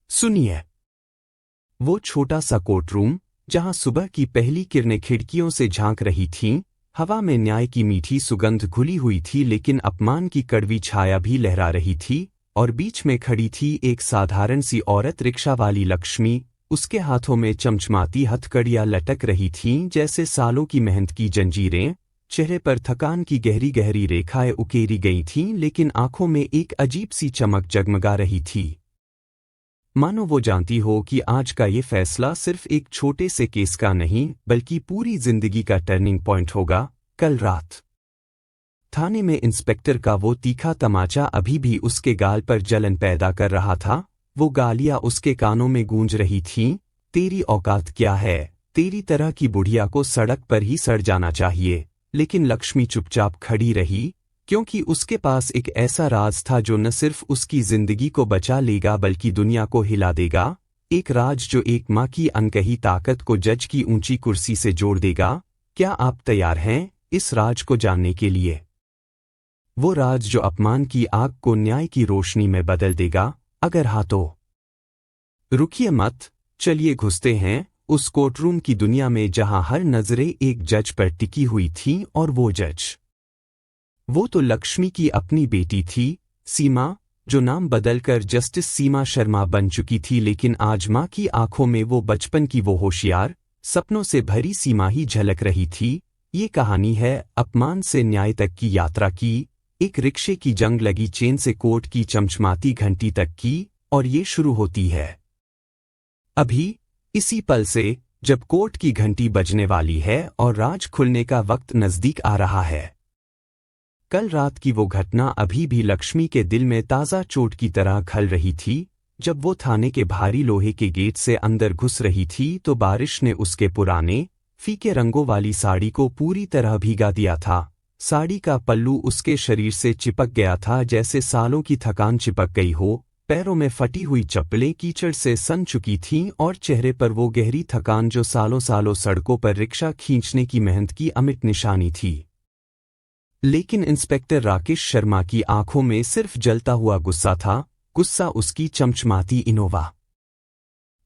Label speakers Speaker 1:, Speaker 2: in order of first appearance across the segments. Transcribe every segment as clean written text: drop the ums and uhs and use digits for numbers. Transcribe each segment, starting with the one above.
Speaker 1: सुनिए। वो छोटा सा कोर्टरूम, जहां सुबह की पहली किरणें खिड़कियों से झांक रही थीं, हवा में न्याय की मीठी सुगंध घुली हुई थी लेकिन अपमान की कड़वी छाया भी लहरा रही थी, और बीच में खड़ी थी एक साधारण सी औरत, रिक्शा वाली लक्ष्मी। उसके हाथों में चमचमाती हथकड़ियां लटक रही थीं जैसे सालों की मेहनत की जंजीरें। चेहरे पर थकान की गहरी गहरी रेखाएं उकेरी गई थीं लेकिन आंखों में एक अजीब सी चमक जगमगा रही थी, मानो वो जानती हो कि आज का ये फैसला सिर्फ एक छोटे से केस का नहीं बल्कि पूरी जिंदगी का टर्निंग पॉइंट होगा। कल रात थाने में इंस्पेक्टर का वो तीखा तमाचा अभी भी उसके गाल पर जलन पैदा कर रहा था। वो गालियां उसके कानों में गूंज रही थीं। तेरी औकात क्या है? तेरी तरह की बुढ़िया को सड़क पर ही सड़ जाना चाहिए। लेकिन लक्ष्मी चुपचाप खड़ी रही, क्योंकि उसके पास एक ऐसा राज था जो न सिर्फ उसकी जिंदगी को बचा लेगा बल्कि दुनिया को हिला देगा। एक राज जो एक माँ की अनकही ताकत को जज की ऊंची कुर्सी से जोड़ देगा। क्या आप तैयार हैं इस राज को जानने के लिए? वो राज जो अपमान की आग को न्याय की रोशनी में बदल देगा। अगर हाँ तो रुकिए मत, चलिए घुसते हैं उस कोर्टरूम की दुनिया में जहां हर नजरें एक जज पर टिकी हुई थीं। और वो जज, वो तो लक्ष्मी की अपनी बेटी थी, सीमा, जो नाम बदलकर जस्टिस सीमा शर्मा बन चुकी थी। लेकिन आज माँ की आंखों में वो बचपन की वो होशियार, सपनों से भरी सीमा ही झलक रही थी। ये कहानी है अपमान से न्याय तक की यात्रा की, एक रिक्शे की जंग लगी चेन से कोर्ट की चमचमाती घंटी तक की। और ये शुरू होती है अभी, इसी पल से, जब कोर्ट की घंटी बजने वाली है और राज खुलने का वक्त नजदीक आ रहा है। कल रात की वो घटना अभी भी लक्ष्मी के दिल में ताज़ा चोट की तरह खल रही थी। जब वो थाने के भारी लोहे के गेट से अंदर घुस रही थी तो बारिश ने उसके पुराने, फीके रंगों वाली साड़ी को पूरी तरह भीगा दिया था। साड़ी का पल्लू उसके शरीर से चिपक गया था जैसे सालों की थकान चिपक गई हो। पैरों में फटी हुई चप्पलें कीचड़ से सन चुकी थीं और चेहरे पर वो गहरी थकान जो सालों सालों सड़कों पर रिक्शा खींचने की मेहनत की अमिट निशानी थी। लेकिन इंस्पेक्टर राकेश शर्मा की आंखों में सिर्फ जलता हुआ गुस्सा था। गुस्सा उसकी चमचमाती इनोवा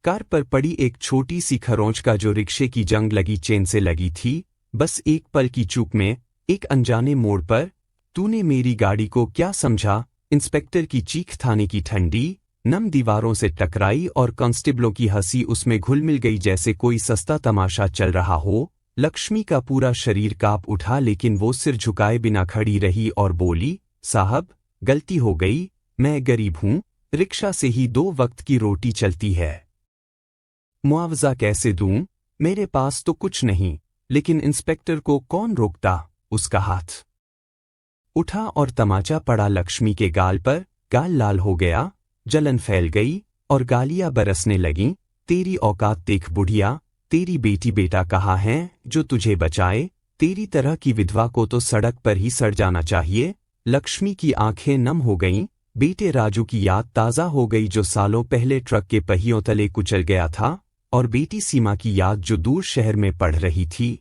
Speaker 1: कार पर पड़ी एक छोटी सी खरोंच का जो रिक्शे की जंग लगी चेन से लगी थी। बस एक पल की चूक में, एक अनजाने मोड़ पर, तूने मेरी गाड़ी को क्या समझा? इंस्पेक्टर की चीख थाने की ठंडी, नम दीवारों से टकराई और कांस्टेबलों की हंसी उसमें घुल मिल गई जैसे कोई सस्ता तमाशा चल रहा हो। लक्ष्मी का पूरा शरीर कांप उठा लेकिन वो सिर झुकाए बिना खड़ी रही और बोली, साहब, गलती हो गई, मैं गरीब हूं, रिक्शा से ही 2 वक्त की रोटी चलती है। मुआवजा कैसे दूं? मेरे पास तो कुछ नहीं। लेकिन इंस्पेक्टर को कौन रोकता? उसका हाथ उठा और तमाचा पड़ा लक्ष्मी के गाल पर। गाल लाल हो गया, जलन फैल गई और गालियां बरसने लगीं। तेरी औकात देख बुढ़िया, तेरी बेटी बेटा कहाँ है जो तुझे बचाए? तेरी तरह की विधवा को तो सड़क पर ही सड़ जाना चाहिए। लक्ष्मी की आंखें नम हो गईं। बेटे राजू की याद ताज़ा हो गई जो सालों पहले ट्रक के पहियों तले कुचल गया था, और बेटी सीमा की याद जो दूर शहर में पढ़ रही थी।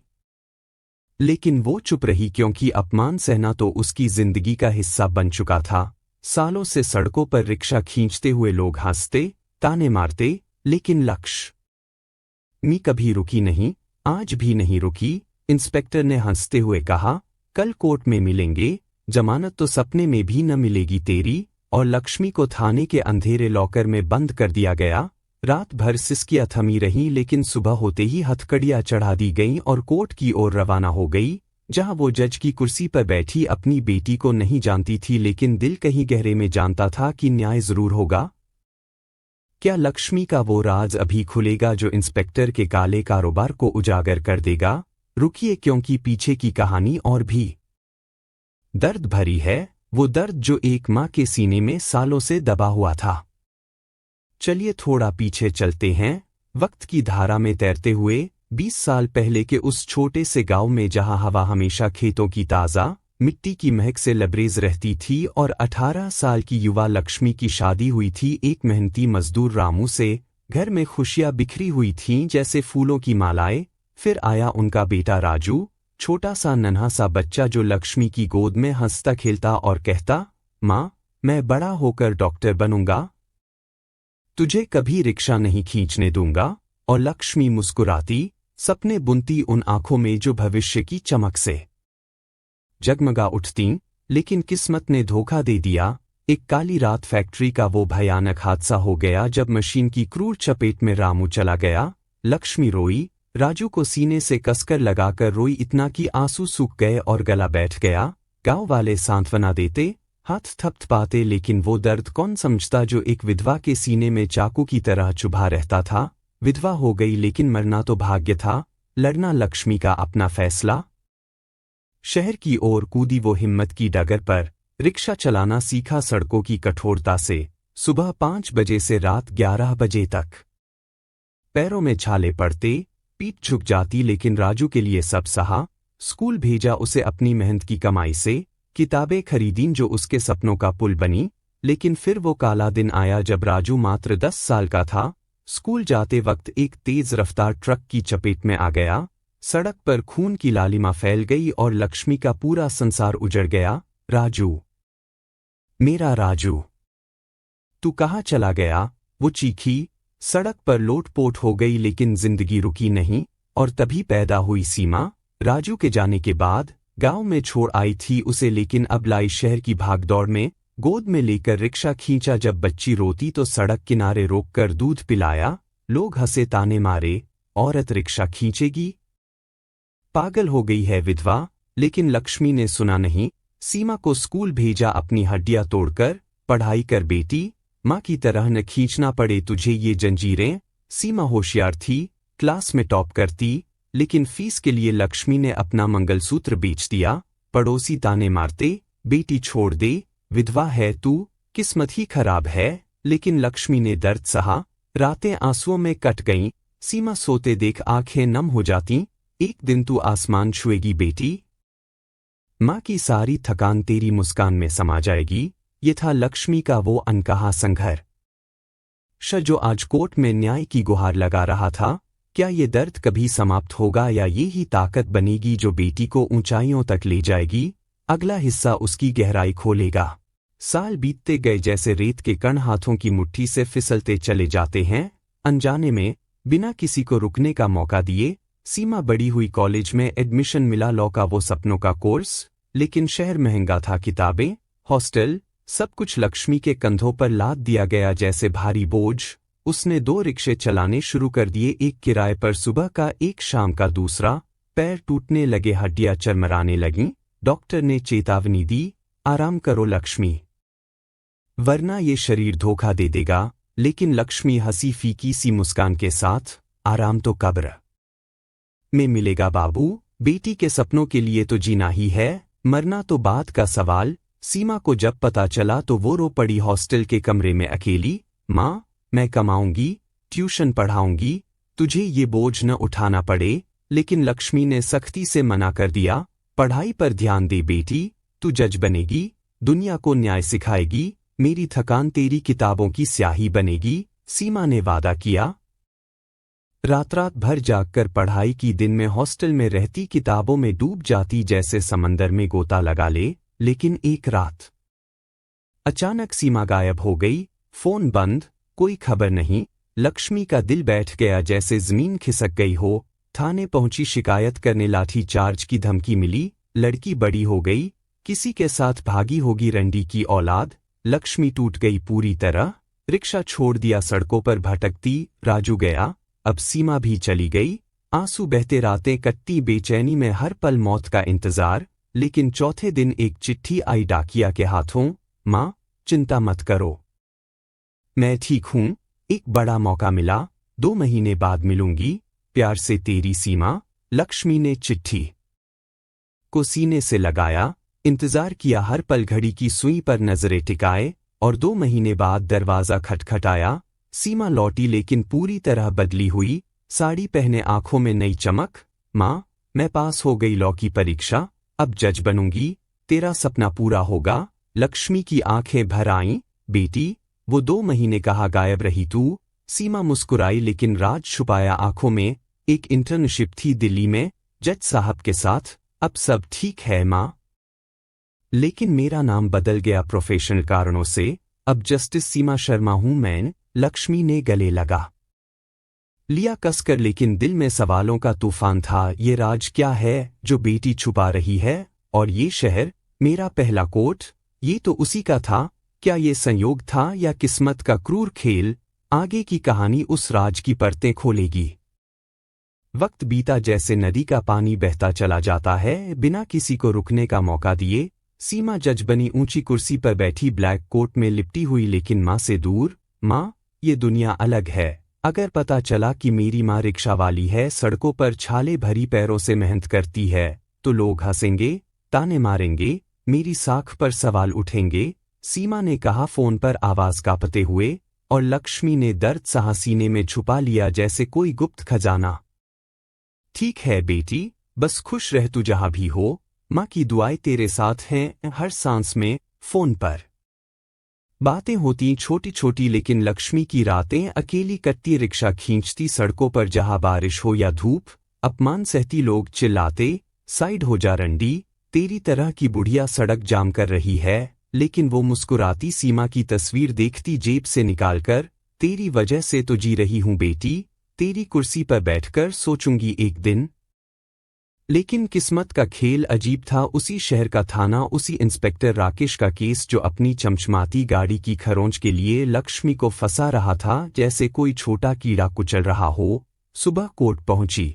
Speaker 1: लेकिन वो चुप रही क्योंकि अपमान सहना तो उसकी जिंदगी का हिस्सा बन चुका था। सालों से सड़कों पर रिक्शा खींचते हुए लोग हंसते, ताने मारते, लेकिन लक्ष्मी कभी रुकी नहीं, आज भी नहीं रुकी। इंस्पेक्टर ने हंसते हुए कहा, कल कोर्ट में मिलेंगे, जमानत तो सपने में भी न मिलेगी तेरी। और लक्ष्मी को थाने के अंधेरे लॉकर में बंद कर दिया गया। रात भर सिसकियां थमी रहीं लेकिन सुबह होते ही हथकड़ियां चढ़ा दी गईं और कोर्ट की ओर रवाना हो गई, जहां वो जज की कुर्सी पर बैठी अपनी बेटी को नहीं जानती थी लेकिन दिल कहीं गहरे में जानता था कि न्याय जरूर होगा। क्या लक्ष्मी का वो राज अभी खुलेगा जो इंस्पेक्टर के काले कारोबार को उजागर कर देगा? रुकिए, क्योंकि पीछे की कहानी और भी दर्द भरी है, वो दर्द जो एक माँ के सीने में सालों से दबा हुआ था। चलिए थोड़ा पीछे चलते हैं, वक्त की धारा में तैरते हुए 20 साल पहले के उस छोटे से गांव में जहां हवा हमेशा खेतों की ताज़ा मिट्टी की महक से लबरेज रहती थी और 18 साल की युवा लक्ष्मी की शादी हुई थी एक मेहनती मजदूर रामू से। घर में खुशियां बिखरी हुई थीं जैसे फूलों की मालाएं। फिर आया उनका बेटा राजू, छोटा सा नन्हा सा बच्चा जो लक्ष्मी की गोद में हंसता खेलता और कहता, माँ, मैं बड़ा होकर डॉक्टर बनूंगा। तुझे कभी रिक्शा नहीं खींचने दूंगा। और लक्ष्मी मुस्कुराती, सपने बुनती उन आंखों में जो भविष्य की चमक से जगमगा उठतीं। लेकिन किस्मत ने धोखा दे दिया। एक काली रात फैक्ट्री का वो भयानक हादसा हो गया जब मशीन की क्रूर चपेट में रामू चला गया। लक्ष्मी रोई, राजू को सीने से कसकर लगाकर रोई, इतना कि आंसू सूख गए और गला बैठ गया। गांव वाले सांत्वना देते, हाथ थपथपाते, लेकिन वो दर्द कौन समझता जो एक विधवा के सीने में चाकू की तरह चुभा रहता था। विधवा हो गई लेकिन मरना तो भाग्य था, लड़ना लक्ष्मी का अपना फैसला। शहर की ओर कूदी वो हिम्मत की डगर पर, रिक्शा चलाना सीखा सड़कों की कठोरता से, सुबह 5 बजे से रात 11 बजे तक। पैरों में छाले पड़ते, पीठ झुक जाती, लेकिन राजू के लिए सब सहा। स्कूल भेजा उसे अपनी मेहनत की कमाई से, किताबें खरीदीं जो उसके सपनों का पुल बनी। लेकिन फिर वो काला दिन आया जब राजू मात्र 10 साल का था। स्कूल जाते वक्त एक तेज रफ्तार ट्रक की चपेट में आ गया। सड़क पर खून की लालिमा फैल गई और लक्ष्मी का पूरा संसार उजड़ गया। राजू, मेरा राजू, तू कहाँ चला गया? वो चीखी। सड़क पर लोटपोट हो गई लेकिन जिंदगी रुकी नहीं। और तभी पैदा हुई सीमा। राजू के जाने के बाद गांव में छोड़ आई थी उसे, लेकिन अब लाई शहर की भागदौड़ में। गोद में लेकर रिक्शा खींचा, जब बच्ची रोती तो सड़क किनारे रोककर दूध पिलाया। लोग हंसे, ताने मारे, औरत रिक्शा खींचेगी, पागल हो गई है विधवा। लेकिन लक्ष्मी ने सुना नहीं। सीमा को स्कूल भेजा अपनी हड्डियां तोड़कर, पढ़ाई कर बेटी, माँ की तरह न खींचना पड़े तुझे ये जंजीरें। सीमा होशियार थी, क्लास में टॉप करती, लेकिन फीस के लिए लक्ष्मी ने अपना मंगलसूत्र बेच दिया। पड़ोसी ताने मारते, बेटी छोड़ दे, विधवा है तू, किस्मत ही खराब है। लेकिन लक्ष्मी ने दर्द सहा, रातें आंसुओं में कट गईं। सीमा सोते देख आंखें नम हो जातीं। एक दिन तू आसमान छुएगी बेटी, माँ की सारी थकान तेरी मुस्कान में समा जाएगी। ये था लक्ष्मी का वो अनकहा संघर्ष जो आज कोर्ट में न्याय की गुहार लगा रहा था। क्या ये दर्द कभी समाप्त होगा या ये ही ताकत बनेगी जो बेटी को ऊंचाइयों तक ले जाएगी? अगला हिस्सा उसकी गहराई खोलेगा। साल बीतते गए जैसे रेत के कण हाथों की मुट्ठी से फिसलते चले जाते हैं। अनजाने में, बिना किसी को रुकने का मौका दिए, सीमा बड़ी हुई। कॉलेज में एडमिशन मिला, लॉ का वो सपनों का कोर्स। लेकिन शहर महंगा था, किताबें, हॉस्टल, सब कुछ लक्ष्मी के कंधों पर लाद दिया गया जैसे भारी बोझ। उसने 2 रिक्शे चलाने शुरू कर दिए, एक किराए पर सुबह का, एक शाम का दूसरा। पैर टूटने लगे, हड्डियां चरमराने लगीं। डॉक्टर ने चेतावनी दी, आराम करो लक्ष्मी, वरना ये शरीर धोखा दे देगा। लेकिन लक्ष्मी हंसी फीकी सी मुस्कान के साथ, आराम तो कब्र में मिलेगा बाबू, बेटी के सपनों के लिए तो जीना ही है, मरना तो बात का सवाल। सीमा को जब पता चला तो वो रो पड़ी हॉस्टल के कमरे में अकेली। माँ, मैं कमाऊंगी, ट्यूशन पढ़ाऊंगी, तुझे ये बोझ न उठाना पड़े। लेकिन लक्ष्मी ने सख्ती से मना कर दिया, पढ़ाई पर ध्यान दे बेटी, तू जज बनेगी, दुनिया को न्याय सिखाएगी, मेरी थकान तेरी किताबों की स्याही बनेगी। सीमा ने वादा किया, रात रात भर जागकर पढ़ाई की, दिन में हॉस्टल में रहती, किताबों में डूब जाती जैसे समंदर में गोता लगा ले। लेकिन एक रात अचानक सीमा गायब हो गई। फोन बंद, कोई खबर नहीं। लक्ष्मी का दिल बैठ गया जैसे जमीन खिसक गई हो। थाने पहुंची, शिकायत करने, लाठी चार्ज की धमकी मिली। लड़की बड़ी हो गई, किसी के साथ भागी होगी, रंडी की औलाद। लक्ष्मी टूट गई पूरी तरह, रिक्शा छोड़ दिया सड़कों पर भटकती। राजू गया, अब सीमा भी चली गई। आंसू बहते, रातें कटती बेचैनी में, हर पल मौत का इंतजार। लेकिन चौथे दिन एक चिट्ठी आई डाकिया के हाथों, माँ, चिंता मत करो, मैं ठीक हूँ, एक बड़ा मौका मिला, 2 महीने बाद मिलूंगी, प्यार से तेरी सीमा। लक्ष्मी ने चिट्ठी को सीने से लगाया, इंतजार किया, हर पल घड़ी की सुई पर नजरें टिकाए। और 2 महीने बाद दरवाजा खटखटाया। सीमा लौटी, लेकिन पूरी तरह बदली हुई, साड़ी पहने, आंखों में नई चमक। माँ, मैं पास हो गई लॉ की परीक्षा, अब जज बनूंगी, तेरा सपना पूरा होगा। लक्ष्मी की आंखें भर आईं, बेटी, वो 2 महीने कहाँ गायब रही तू? सीमा मुस्कुराई, लेकिन राज छुपाया आंखों में। एक इंटर्नशिप थी दिल्ली में, जज साहब के साथ। अब सब ठीक है माँ, लेकिन मेरा नाम बदल गया प्रोफेशनल कारणों से। अब जस्टिस सीमा शर्मा हूँ मैं। लक्ष्मी ने गले लगा लिया कसकर, लेकिन दिल में सवालों का तूफान था। ये राज क्या है जो बेटी छुपा रही है? और ये शहर, मेरा पहला कोट, ये तो उसी का था। क्या ये संयोग था या किस्मत का क्रूर खेल? आगे की कहानी उस राज की परतें खोलेगी। वक्त बीता जैसे नदी का पानी बहता चला जाता है, बिना किसी को रुकने का मौका दिए। सीमा जज बनी ऊंची कुर्सी पर बैठी, ब्लैक कोट में लिपटी हुई, लेकिन माँ से दूर। माँ, ये दुनिया अलग है। अगर पता चला कि मेरी माँ रिक्शा वाली है, सड़कों पर छाले भरी पैरों से मेहनत करती है, तो लोग हंसेंगे, ताने मारेंगे, मेरी साख पर सवाल उठेंगे। सीमा ने कहा फोन पर आवाज कांपते हुए, और लक्ष्मी ने दर्द सहा सीने में छुपा लिया जैसे कोई गुप्त खजाना। ठीक है बेटी, बस खुश रह तू जहां भी हो। माँ की दुआएं तेरे साथ हैं हर सांस में। फोन पर बातें होती छोटी छोटी, लेकिन लक्ष्मी की रातें अकेली कटती, रिक्शा खींचती सड़कों पर जहां बारिश हो या धूप, अपमान सहती, लोग चिल्लाते, साइड हो जा रंडी, तेरी तरह की बुढ़िया सड़क जाम कर रही है। लेकिन वो मुस्कुराती, सीमा की तस्वीर देखती जेब से निकालकर, तेरी वजह से तो जी रही हूं बेटी, तेरी कुर्सी पर बैठकर सोचूंगी एक दिन। लेकिन किस्मत का खेल अजीब था। उसी शहर का थाना, उसी इंस्पेक्टर राकेश का केस, जो अपनी चमचमाती गाड़ी की खरोंच के लिए लक्ष्मी को फंसा रहा था जैसे कोई छोटा कीड़ा कुचल रहा हो। सुबह कोर्ट पहुंची।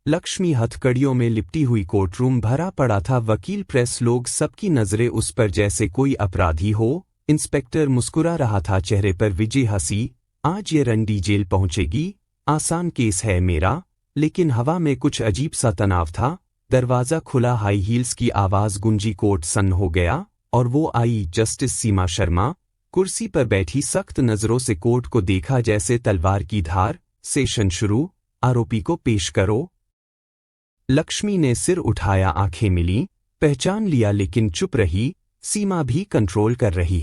Speaker 1: लक्ष्मी हथकड़ियों में लिपटी हुई, कोर्टरूम भरा पड़ा था, वकील, प्रेस, लोग, सबकी नजरें उस पर जैसे कोई अपराधी हो। इंस्पेक्टर मुस्कुरा रहा था, चेहरे पर विजय हंसी। आज ये रंडी जेल पहुंचेगी, आसान केस है मेरा। लेकिन हवा में कुछ अजीब सा तनाव था। दरवाजा खुला, हाई हील्स की आवाज गूंजी, कोर्ट सन्न हो गया, और वो आई, जस्टिस सीमा शर्मा, कुर्सी पर बैठी, सख्त नजरों से कोर्ट को देखा जैसे तलवार की धार। सेशन शुरू, आरोपी को पेश करो। लक्ष्मी ने सिर उठाया, आंखें मिली, पहचान लिया, लेकिन चुप रही। सीमा भी कंट्रोल कर रही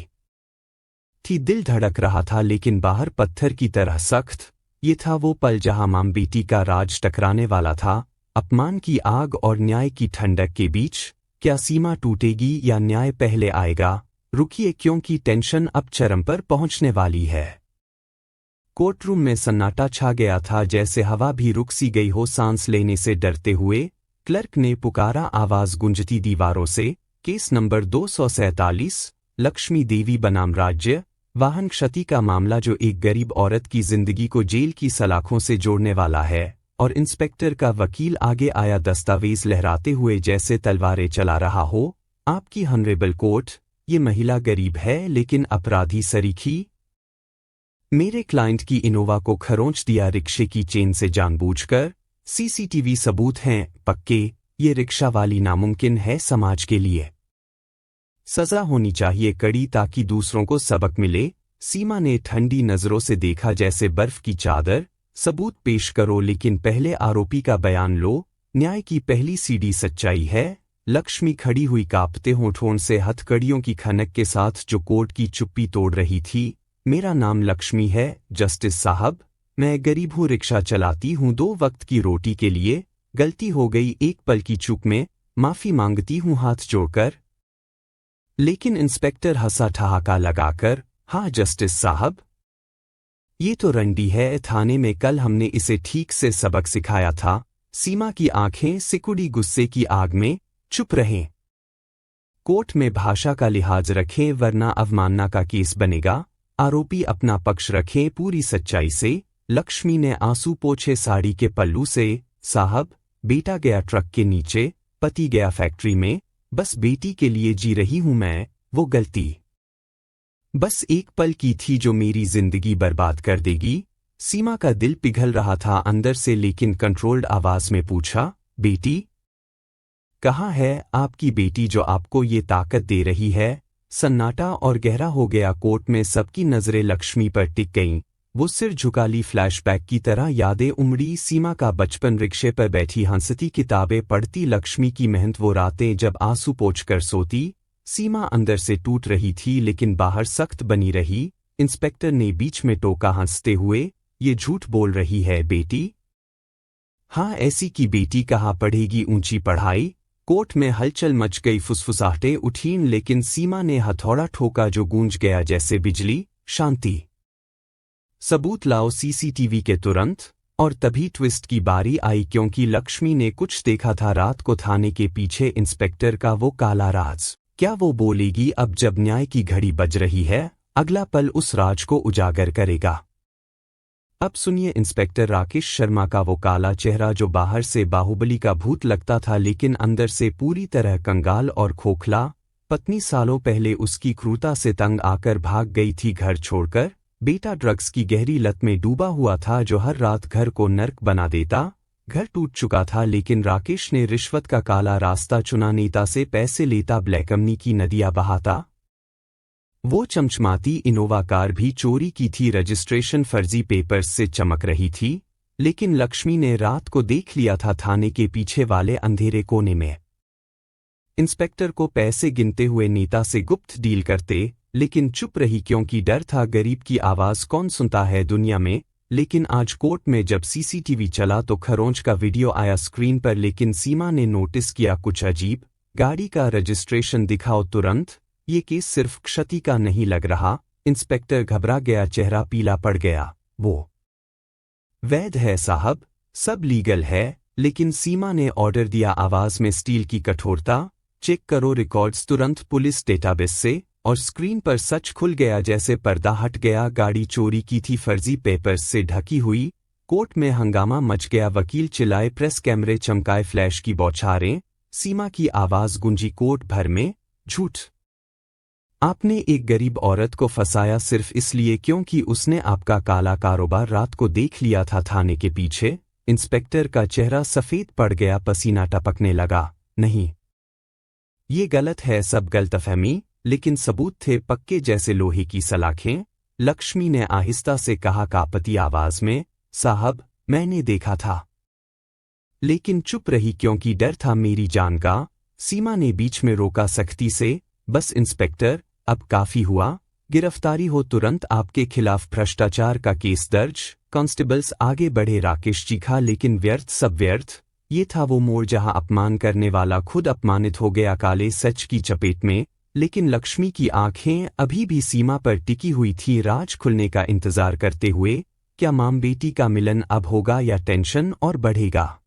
Speaker 1: थी, दिल धड़क रहा था, लेकिन बाहर पत्थर की तरह सख्त। ये था वो पल जहां मां बेटी का राज टकराने वाला था। अपमान की आग और न्याय की ठंडक के बीच, क्या सीमा टूटेगी या न्याय पहले आएगा? रुकिए, क्योंकि टेंशन अब चरम पर पहुंचने वाली है। कोर्टरूम में सन्नाटा छा गया था, जैसे हवा भी रुक सी गई हो, सांस लेने से डरते हुए। क्लर्क ने पुकारा, आवाज गूंजती दीवारों से, केस नंबर 247, लक्ष्मी देवी बनाम राज्य, वाहन क्षति का मामला, जो एक गरीब औरत की जिंदगी को जेल की सलाखों से जोड़ने वाला है। और इंस्पेक्टर का वकील आगे आया, दस्तावेज लहराते हुए जैसे तलवारें चला रहा हो। आपकी हॉनरेबल कोर्ट, ये महिला गरीब है लेकिन अपराधी सरीखी। मेरे क्लाइंट की इनोवा को खरोंच दिया रिक्शे की चेन से जानबूझकर। सीसीटीवी सबूत हैं पक्के, ये रिक्शा वाली नामुमकिन है समाज के लिए। सजा होनी चाहिए कड़ी, ताकि दूसरों को सबक मिले। सीमा ने ठंडी नजरों से देखा, जैसे बर्फ की चादर। सबूत पेश करो, लेकिन पहले आरोपी का बयान लो। न्याय की पहली सीढ़ी सच्चाई है। लक्ष्मी खड़ी हुई, कांपते होठों से हथकड़ियों की खनक के साथ, जो कोर्ट की चुप्पी तोड़ रही थी। मेरा नाम लक्ष्मी है जस्टिस साहब, मैं गरीब हूँ, रिक्शा चलाती हूँ 2 वक्त की रोटी के लिए। गलती हो गई, एक पल की चूक में माफी मांगती हूँ हाथ जोड़कर। लेकिन इंस्पेक्टर हंसा ठहाका लगाकर, हाँ जस्टिस साहब, ये तो रंडी है, थाने में कल हमने इसे ठीक से सबक सिखाया था। सीमा की आंखें सिकुड़ी, गुस्से की आग में। चुप रहें, कोर्ट में भाषा का लिहाज रखें, वरना अवमानना का केस बनेगा। आरोपी अपना पक्ष रखें पूरी सच्चाई से। लक्ष्मी ने आंसू पोंछे साड़ी के पल्लू से। साहब, बेटा गया ट्रक के नीचे, पति गया फैक्ट्री में, बस बेटी के लिए जी रही हूं मैं। वो गलती बस एक पल की थी, जो मेरी जिंदगी बर्बाद कर देगी। सीमा का दिल पिघल रहा था अंदर से, लेकिन कंट्रोल्ड आवाज में पूछा, बेटी कहाँ है आपकी बेटी, जो आपको ये ताकत दे रही है? सन्नाटा और गहरा हो गया। कोर्ट में सबकी नजरें लक्ष्मी पर टिक गईं। वो सिर झुका ली, फ्लैशबैक की तरह यादें उमड़ी। सीमा का बचपन, रिक्शे पर बैठी हंसती, किताबें पढ़ती, लक्ष्मी की मेहनत, वो रातें जब आंसू पोंछकर सोती। सीमा अंदर से टूट रही थी, लेकिन बाहर सख्त बनी रही। इंस्पेक्टर ने बीच में टोका हंसते हुए, ये झूठ बोल रही है बेटी। हाँ, ऐसी की बेटी कहाँ पढ़ेगी ऊंची पढ़ाई। कोर्ट में हलचल मच गई, फुसफुसाहटें उठीं, लेकिन सीमा ने हथौड़ा ठोका, जो गूंज गया जैसे बिजली। शांति। सबूत लाओ सीसीटीवी के तुरंत। और तभी ट्विस्ट की बारी आई क्योंकि लक्ष्मी ने कुछ देखा था रात को थाने के पीछे इंस्पेक्टर का वो काला राज। क्या वो बोलेगी अब जब न्याय की घड़ी बज रही है? अगला पल उस राज को उजागर करेगा। अब सुनिए इंस्पेक्टर राकेश शर्मा का वो काला चेहरा जो बाहर से बाहुबली का भूत लगता था लेकिन अंदर से पूरी तरह कंगाल और खोखला। पत्नी सालों पहले उसकी क्रूरता से तंग आकर भाग गई थी घर छोड़कर। बेटा ड्रग्स की गहरी लत में डूबा हुआ था जो हर रात घर को नर्क बना देता। घर टूट चुका था लेकिन राकेश ने रिश्वत का काला रास्ता चुना, नेता से पैसे लेता, ब्लैकमनी की नदियां बहाता। वो चमचमाती इनोवा कार भी चोरी की थी, रजिस्ट्रेशन फर्जी पेपर्स से चमक रही थी। लेकिन लक्ष्मी ने रात को देख लिया था थाने के पीछे वाले अंधेरे कोने में इंस्पेक्टर को पैसे गिनते हुए नेता से गुप्त डील करते। लेकिन चुप रही क्योंकि डर था, गरीब की आवाज कौन सुनता है दुनिया में। लेकिन आज कोर्ट में जब सीसीटीवी चला तो खरोंच का वीडियो आया स्क्रीन पर। लेकिन सीमा ने नोटिस किया कुछ अजीब। गाड़ी का रजिस्ट्रेशन दिखाओ तुरंत, ये केस सिर्फ क्षति का नहीं लग रहा। इंस्पेक्टर घबरा गया, चेहरा पीला पड़ गया। वो वैध है साहब, सब लीगल है। लेकिन सीमा ने ऑर्डर दिया, आवाज में स्टील की कठोरता। चेक करो रिकॉर्ड्स तुरंत पुलिस डेटाबेस से। और स्क्रीन पर सच खुल गया, जैसे पर्दा हट गया। गाड़ी चोरी की थी, फर्जी पेपर्स से ढकी हुई। कोर्ट में हंगामा मच गया, वकील चिल्लाए, प्रेस कैमरे चमकाए, फ्लैश की बौछारें। सीमा की आवाज गूंजी कोर्ट भर में, झूठ। आपने एक गरीब औरत को फंसाया सिर्फ इसलिए क्योंकि उसने आपका काला कारोबार रात को देख लिया था थाने के पीछे। इंस्पेक्टर का चेहरा सफेद पड़ गया, पसीना टपकने लगा। नहीं, ये गलत है, सब गलतफहमी। लेकिन सबूत थे पक्के जैसे लोहे की सलाखें। लक्ष्मी ने आहिस्ता से कहा कांपती आवाज में, साहब मैंने देखा था। लेकिन चुप रही क्योंकि डर था मेरी जान का। सीमा ने बीच में रोका सख्ती से, बस इंस्पेक्टर अब काफी हुआ, गिरफ्तारी हो तुरंत, आपके खिलाफ भ्रष्टाचार का केस दर्ज। कांस्टेबल्स आगे बढ़े, राकेश चीखा, लेकिन व्यर्थ, सब व्यर्थ। ये था वो मोड़ जहां अपमान करने वाला खुद अपमानित हो गया काले सच की चपेट में। लेकिन लक्ष्मी की आंखें अभी भी सीमा पर टिकी हुई थी, राज खुलने का इंतजार करते हुए। क्या मां बेटी का मिलन अब होगा या टेंशन और बढ़ेगा?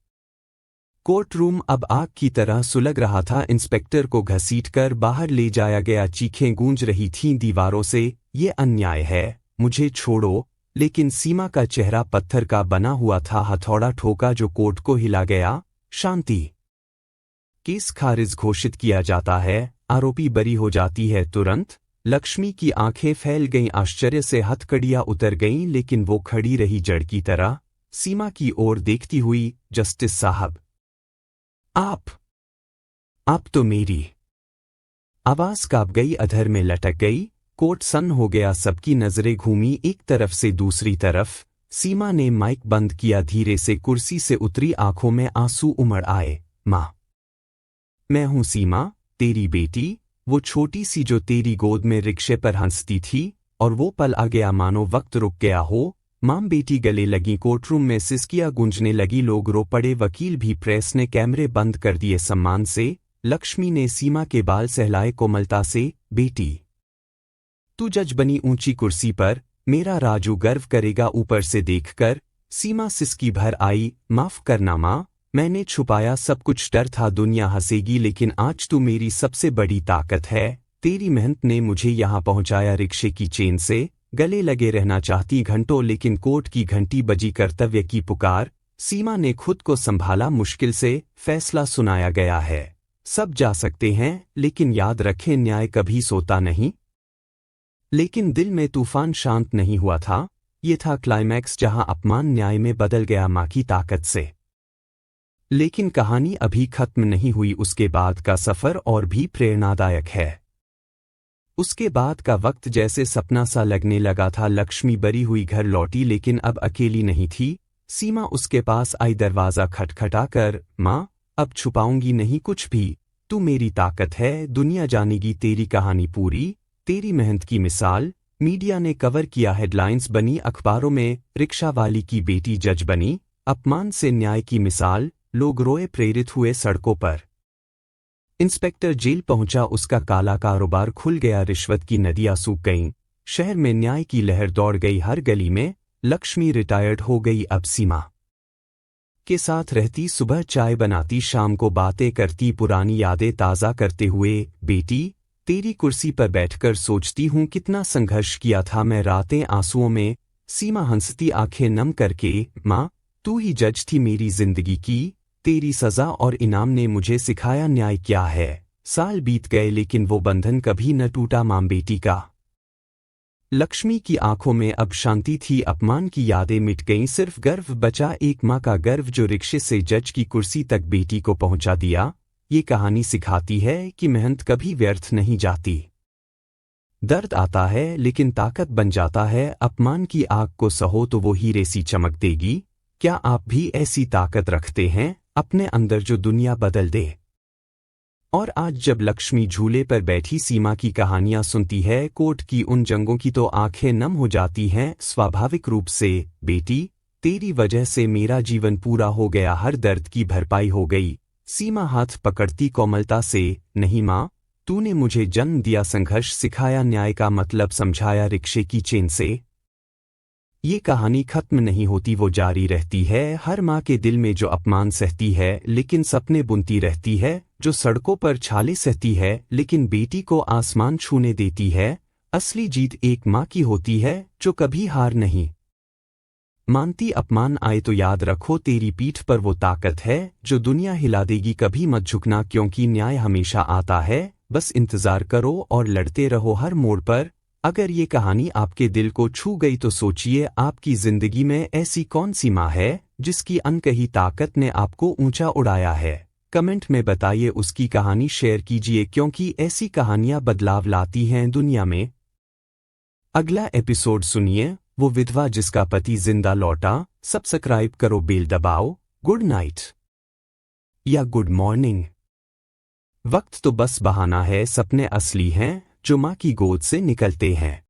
Speaker 1: कोर्ट रूम अब आग की तरह सुलग रहा था। इंस्पेक्टर को घसीटकर बाहर ले जाया गया, चीखें गूंज रही थीं दीवारों से, ये अन्याय है, मुझे छोड़ो। लेकिन सीमा का चेहरा पत्थर का बना हुआ था, हथौड़ा ठोका जो कोर्ट को हिला गया। शांति। केस खारिज घोषित किया जाता है, आरोपी बरी हो जाती है तुरंत। लक्ष्मी की आंखें फैल गईं, आश्चर्य से हथकड़ियां उतर गईं, लेकिन वो खड़ी रही जड़ की तरह, सीमा की ओर देखती हुई। जस्टिस साहब, आप तो मेरी। आवाज कांप गई, अधर में लटक गई। कोर्ट सन्न हो गया, सबकी नजरें घूमी एक तरफ से दूसरी तरफ। सीमा ने माइक बंद किया, धीरे से कुर्सी से उतरी, आंखों में आंसू उमड़ आए। मां, मैं हूं सीमा, तेरी बेटी, वो छोटी सी जो तेरी गोद में रिक्शे पर हंसती थी। और वो पल आ गया मानो वक्त रुक गया हो। मां बेटी गले लगी, कोर्टरूम में सिसकियां गूंजने लगी, लोग रो पड़े, वकील भी, प्रेस ने कैमरे बंद कर दिए सम्मान से। लक्ष्मी ने सीमा के बाल सहलाए कोमलता से, बेटी तू जज बनी ऊंची कुर्सी पर, मेरा राजू गर्व करेगा ऊपर से देखकर। सीमा सिसकी भर आई, माफ करना मां, मैंने छुपाया सब कुछ, डर था दुनिया हंसेगी, लेकिन आज तू मेरी सबसे बड़ी ताकत है। तेरी मेहनत ने मुझे यहाँ पहुँचाया, रिक्शे की चेन से गले लगे रहना चाहती घंटों, लेकिन कोर्ट की घंटी बजी, कर्तव्य की पुकार। सीमा ने खुद को संभाला मुश्किल से, फैसला सुनाया गया है, सब जा सकते हैं, लेकिन याद रखें न्याय कभी सोता नहीं। लेकिन दिल में तूफान शांत नहीं हुआ था। ये था क्लाइमैक्स जहां अपमान न्याय में बदल गया मां की ताकत से। लेकिन कहानी अभी खत्म नहीं हुई, उसके बाद का सफर और भी प्रेरणादायक है। उसके बाद का वक्त जैसे सपना सा लगने लगा था। लक्ष्मी बरी हुई घर लौटी, लेकिन अब अकेली नहीं थी। सीमा उसके पास आई, दरवाजा खटखटा कर, मां, अब छुपाऊंगी नहीं कुछ भी, तू मेरी ताकत है, दुनिया जानेगी तेरी कहानी पूरी, तेरी मेहनत की मिसाल। मीडिया ने कवर किया, हेडलाइंस बनी अखबारों में, रिक्शा वाली की बेटी जज बनी, अपमान से न्याय की मिसाल। लोग रोए, प्रेरित हुए सड़कों पर। इंस्पेक्टर जेल पहुंचा, उसका काला कारोबार खुल गया, रिश्वत की नदियां सूख गईं। शहर में न्याय की लहर दौड़ गई, हर गली में लक्ष्मी रिटायर्ड हो गई। अब सीमा के साथ रहती, सुबह चाय बनाती, शाम को बातें करती, पुरानी यादें ताज़ा करते हुए। बेटी, तेरी कुर्सी पर बैठकर सोचती हूँ कितना संघर्ष किया था मैं, रातें आंसुओं में। सीमा हंसती आंखें नम करके। माँ, तू ही जज थी मेरी जिंदगी की, तेरी सजा और इनाम ने मुझे सिखाया न्याय क्या है। साल बीत गए लेकिन वो बंधन कभी न टूटा माँ बेटी का। लक्ष्मी की आंखों में अब शांति थी, अपमान की यादें मिट गईं, सिर्फ गर्व बचा, एक माँ का गर्व जो रिक्शे से जज की कुर्सी तक बेटी को पहुंचा दिया। ये कहानी सिखाती है कि मेहनत कभी व्यर्थ नहीं जाती। दर्द आता है लेकिन ताकत बन जाता है, अपमान की आग को सहो तो वो हीरे सी चमक देगी। क्या आप भी ऐसी ताकत रखते हैं अपने अंदर जो दुनिया बदल दे? और आज जब लक्ष्मी झूले पर बैठी सीमा की कहानियां सुनती है, कोर्ट की उन जंगों की, तो आंखें नम हो जाती हैं स्वाभाविक रूप से। बेटी, तेरी वजह से मेरा जीवन पूरा हो गया, हर दर्द की भरपाई हो गई। सीमा हाथ पकड़ती कोमलता से। नहीं माँ, तूने मुझे जन्म दिया, संघर्ष सिखाया, न्याय का मतलब समझाया, रिक्शे की चेन से। ये कहानी खत्म नहीं होती, वो जारी रहती है। हर माँ के दिल में जो अपमान सहती है लेकिन सपने बुनती रहती है, जो सड़कों पर छाले सहती है लेकिन बेटी को आसमान छूने देती है। असली जीत एक माँ की होती है जो कभी हार नहीं मानती। अपमान आए तो याद रखो, तेरी पीठ पर वो ताकत है जो दुनिया हिला देगी। कभी मत झुकना क्योंकि न्याय हमेशा आता है, बस इंतजार करो और लड़ते रहो हर मोड़ पर। अगर ये कहानी आपके दिल को छू गई तो सोचिए, आपकी जिंदगी में ऐसी कौन सी माँ है जिसकी अनकही ताकत ने आपको ऊंचा उड़ाया है। कमेंट में बताइए, उसकी कहानी शेयर कीजिए क्योंकि ऐसी कहानियां बदलाव लाती हैं दुनिया में। अगला एपिसोड सुनिए, वो विधवा जिसका पति जिंदा लौटा। सब्सक्राइब करो, बेल दबाओ। गुड नाइट या गुड मॉर्निंग। वक्त तो बस बहाना है, सपने असली हैं जो माँ की गोद से निकलते हैं।